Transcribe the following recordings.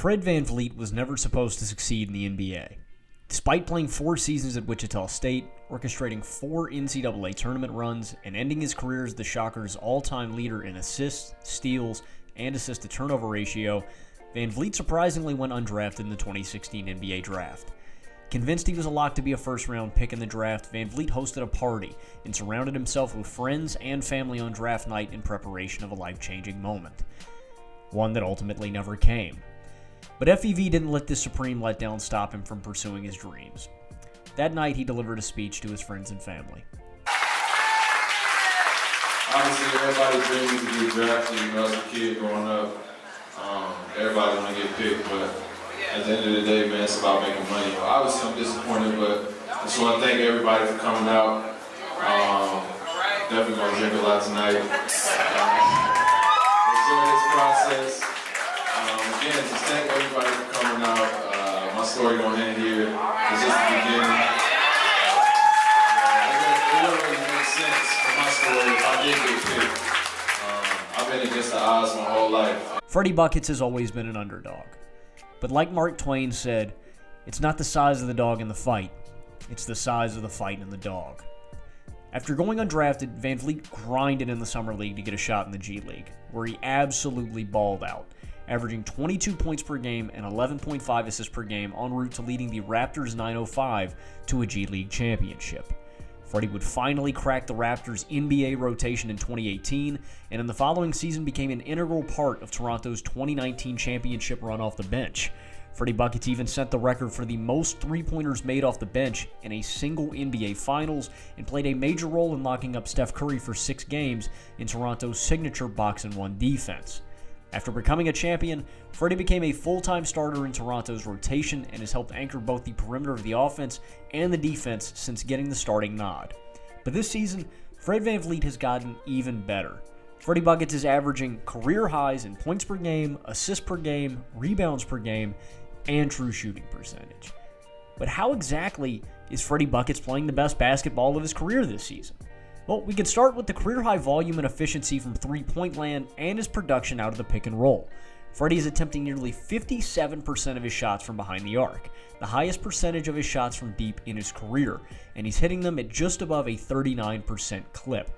Fred VanVleet was never supposed to succeed in the NBA. Despite playing 4 seasons at Wichita State, orchestrating 4 NCAA tournament runs, and ending his career as the Shockers' all-time leader in assists, steals, and assist-to-turnover ratio, VanVleet surprisingly went undrafted in the 2016 NBA Draft. Convinced he was a lock to be a first-round pick in the draft, VanVleet hosted a party and surrounded himself with friends and family on draft night in preparation of a life-changing moment. One that ultimately never came. But FEV didn't let this supreme letdown stop him from pursuing his dreams. That night, he delivered a speech to his friends and family. Obviously, everybody dreams to get drafted, as a kid growing up. Everybody want to get picked, but at the end of the day, man, it's about making money. Obviously, I'm disappointed, but I just want to thank everybody for coming out. Definitely going to drink a lot tonight. Enjoy this process. Again, just thank everybody for coming out. My story going to end here. It's just the beginning. It don't really make sense for my story if I did get picked. I've been against the odds my whole life. Freddy Buckets has always been an underdog. But like Mark Twain said, it's not the size of the dog in the fight, it's the size of the fight in the dog. After going undrafted, VanVleet grinded in the Summer League to get a shot in the G League, where he absolutely balled out, averaging 22 points per game and 11.5 assists per game en route to leading the Raptors 905 to a G League championship. Freddy would finally crack the Raptors' NBA rotation in 2018, and in the following season became an integral part of Toronto's 2019 championship run off the bench. Freddy Buckets even set the record for the most three-pointers made off the bench in a single NBA Finals and played a major role in locking up Steph Curry for 6 games in Toronto's signature box-and-one defense. After becoming a champion, Freddy became a full-time starter in Toronto's rotation and has helped anchor both the perimeter of the offense and the defense since getting the starting nod. But this season, Fred VanVleet has gotten even better. Freddy Buckets is averaging career highs in points per game, assists per game, rebounds per game, and true shooting percentage. But how exactly is Freddy Buckets playing the best basketball of his career this season? Well, we can start with the career-high volume and efficiency from three-point land and his production out of the pick and roll. Freddy is attempting nearly 57% of his shots from behind the arc, the highest percentage of his shots from deep in his career, and he's hitting them at just above a 39% clip.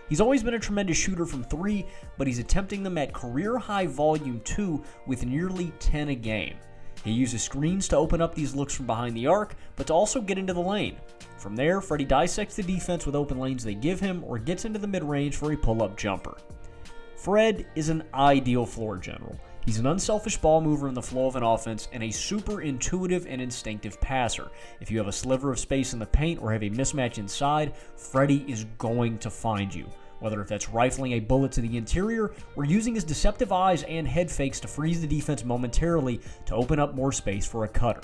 He's always been a tremendous shooter from 3, but he's attempting them at career-high volume too, with nearly 10 a game. He uses screens to open up these looks from behind the arc, but to also get into the lane. From there, Freddy dissects the defense with open lanes they give him or gets into the mid-range for a pull-up jumper. Fred is an ideal floor general. He's an unselfish ball mover in the flow of an offense and a super intuitive and instinctive passer. If you have a sliver of space in the paint or have a mismatch inside, Freddy is going to find you. Whether if that's rifling a bullet to the interior or using his deceptive eyes and head fakes to freeze the defense momentarily to open up more space for a cutter.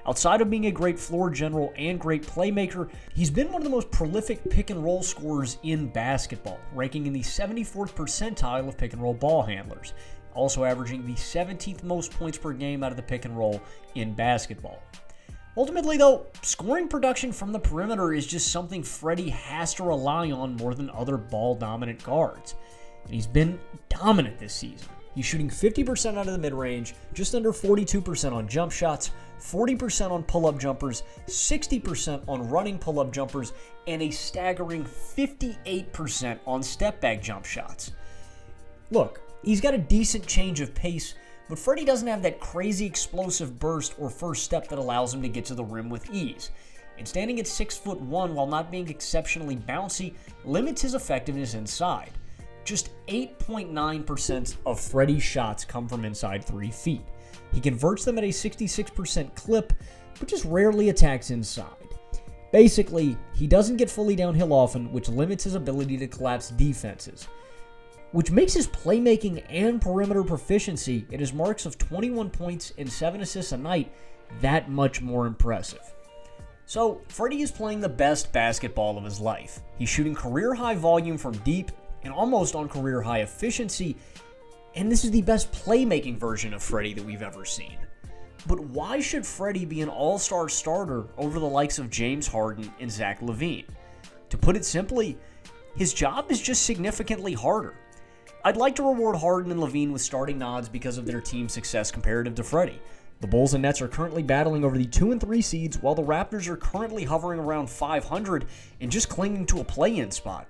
Outside of being a great floor general and great playmaker, he's been one of the most prolific pick-and-roll scorers in basketball, ranking in the 74th percentile of pick-and-roll ball handlers, also averaging the 17th most points per game out of the pick-and-roll in basketball. Ultimately, though, scoring production from the perimeter is just something Freddy has to rely on more than other ball-dominant guards, and he's been dominant this season. He's shooting 50% out of the mid-range, just under 42% on jump shots, 40% on pull-up jumpers, 60% on running pull-up jumpers, and a staggering 58% on step-back jump shots. Look, he's got a decent change of pace, but Freddy doesn't have that crazy explosive burst or first step that allows him to get to the rim with ease. And standing at 6'1" while not being exceptionally bouncy limits his effectiveness inside. Just 8.9% of Freddy's shots come from inside 3 feet. He converts them at a 66% clip, but just rarely attacks inside. Basically, he doesn't get fully downhill often, which limits his ability to collapse defenses, which makes his playmaking and perimeter proficiency at his marks of 21 points and 7 assists a night that much more impressive. So, Freddy is playing the best basketball of his life. He's shooting career-high volume from deep and almost on career-high efficiency, and this is the best playmaking version of Freddy that we've ever seen. But why should Freddy be an all-star starter over the likes of James Harden and Zach LaVine? To put it simply, his job is just significantly harder. I'd like to reward Harden and LaVine with starting nods because of their team success comparative to Freddie. The Bulls and Nets are currently battling over the 2 and 3 seeds, while the Raptors are currently hovering around 500 and just clinging to a play-in spot.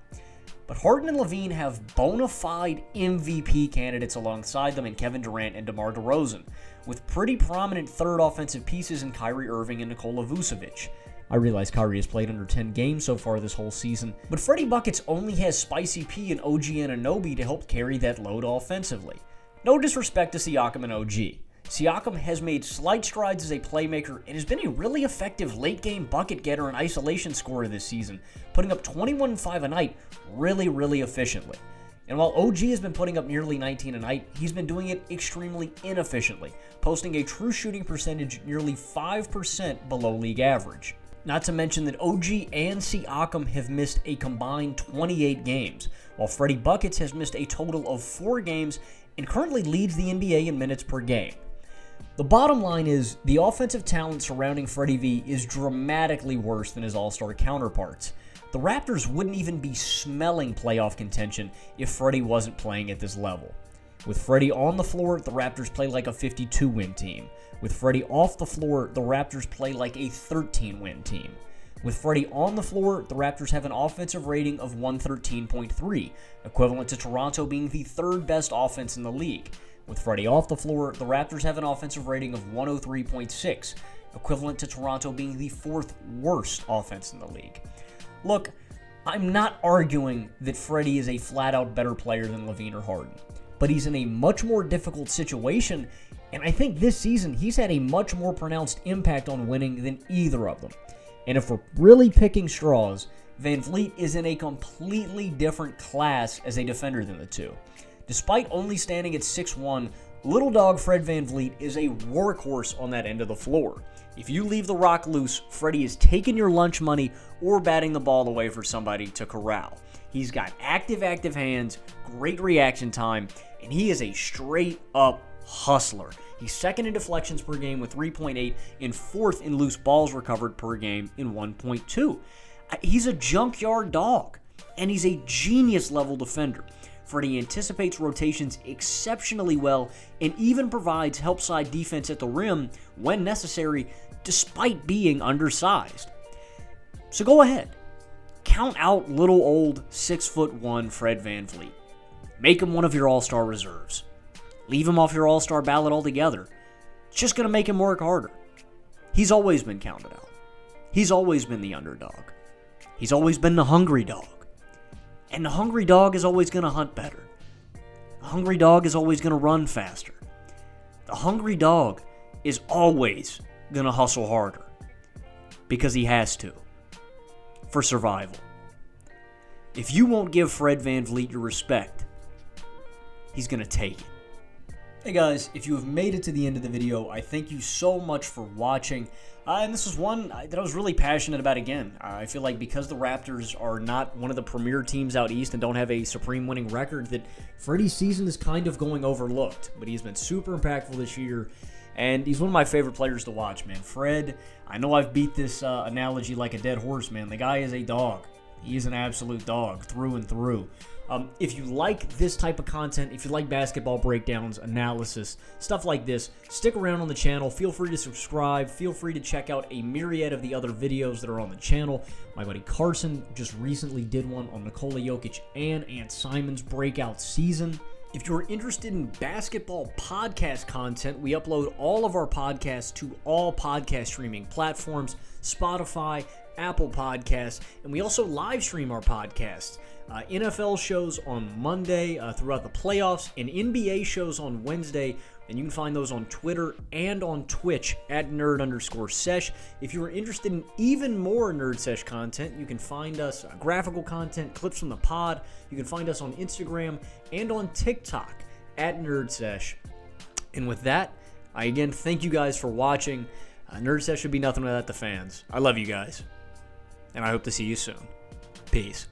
But Harden and LaVine have bona fide MVP candidates alongside them in Kevin Durant and DeMar DeRozan, with pretty prominent third offensive pieces in Kyrie Irving and Nikola Vucevic. I realize Kyrie has played under 10 games so far this whole season, but Freddy Buckets only has Spicy P and OG Anunoby to help carry that load offensively. No disrespect to Siakam and OG. Siakam has made slight strides as a playmaker and has been a really effective late-game bucket getter and isolation scorer this season, putting up 21 and 5 a night really efficiently. And while OG has been putting up nearly 19 a night, he's been doing it extremely inefficiently, posting a true shooting percentage nearly 5% below league average. Not to mention that OG and Siakam have missed a combined 28 games, while Freddy Buckets has missed a total of 4 games and currently leads the NBA in minutes per game. The bottom line is, the offensive talent surrounding Freddie V is dramatically worse than his all-star counterparts. The Raptors wouldn't even be smelling playoff contention if Freddie wasn't playing at this level. With Freddie on the floor, the Raptors play like a 52-win team. With Freddie off the floor, the Raptors play like a 13-win team. With Freddie on the floor, the Raptors have an offensive rating of 113.3, equivalent to Toronto being the 3rd best offense in the league. With Freddie off the floor, the Raptors have an offensive rating of 103.6, equivalent to Toronto being the 4th worst offense in the league. Look, I'm not arguing that Freddie is a flat-out better player than LaVine or Harden, but he's in a much more difficult situation, and I think this season he's had a much more pronounced impact on winning than either of them. And if we're really picking straws, VanVleet is in a completely different class as a defender than the two. Despite only standing at 6'1", little dog Fred VanVleet is a workhorse on that end of the floor. If you leave the rock loose, Freddie is taking your lunch money or batting the ball away for somebody to corral. He's got active hands, great reaction time, and he is a straight-up hustler. He's 2nd in deflections per game with 3.8 and 4th in loose balls recovered per game in 1.2. He's a junkyard dog, and he's a genius-level defender. Freddie anticipates rotations exceptionally well and even provides help side defense at the rim when necessary, despite being undersized. So go ahead, count out little old 6'1" Fred VanVleet. Make him one of your all-star reserves. Leave him off your all-star ballot altogether. It's just going to make him work harder. He's always been counted out. He's always been the underdog. He's always been the hungry dog. And the hungry dog is always going to hunt better. The hungry dog is always going to run faster. The hungry dog is always going to hustle harder. Because he has to. For survival. If you won't give Fred VanVleet your respect, he's going to take it. Hey guys, if you have made it to the end of the video, I thank you so much for watching. And this is one that I was really passionate about again. I feel like because the Raptors are not one of the premier teams out east and don't have a supreme winning record, that Freddie's season is kind of going overlooked. But he's been super impactful this year, and he's one of my favorite players to watch, man. Fred, I know I've beat this analogy like a dead horse, man. The guy is a dog. He is an absolute dog through and through. If you like this type of content, if you like basketball breakdowns, analysis, stuff like this, stick around on the channel. Feel free to subscribe. Feel free to check out a myriad of the other videos that are on the channel. My buddy Carson just recently did one on Nikola Jokic and Ant Simon's breakout season. If you're interested in basketball podcast content, we upload all of our podcasts to all podcast streaming platforms, Spotify, Apple Podcasts, and we also live stream our podcasts. NFL shows on Monday throughout the playoffs, and NBA shows on Wednesday, and you can find those on Twitter and on Twitch at Nerd_Sesh. If you are interested in even more Nerd Sesh content, you can find us graphical content, clips from the pod. You can find us on Instagram and on TikTok at Nerd Sesh. And with that, I again thank you guys for watching. Nerd Sesh should be nothing without the fans. I love you guys, and I hope to see you soon. Peace.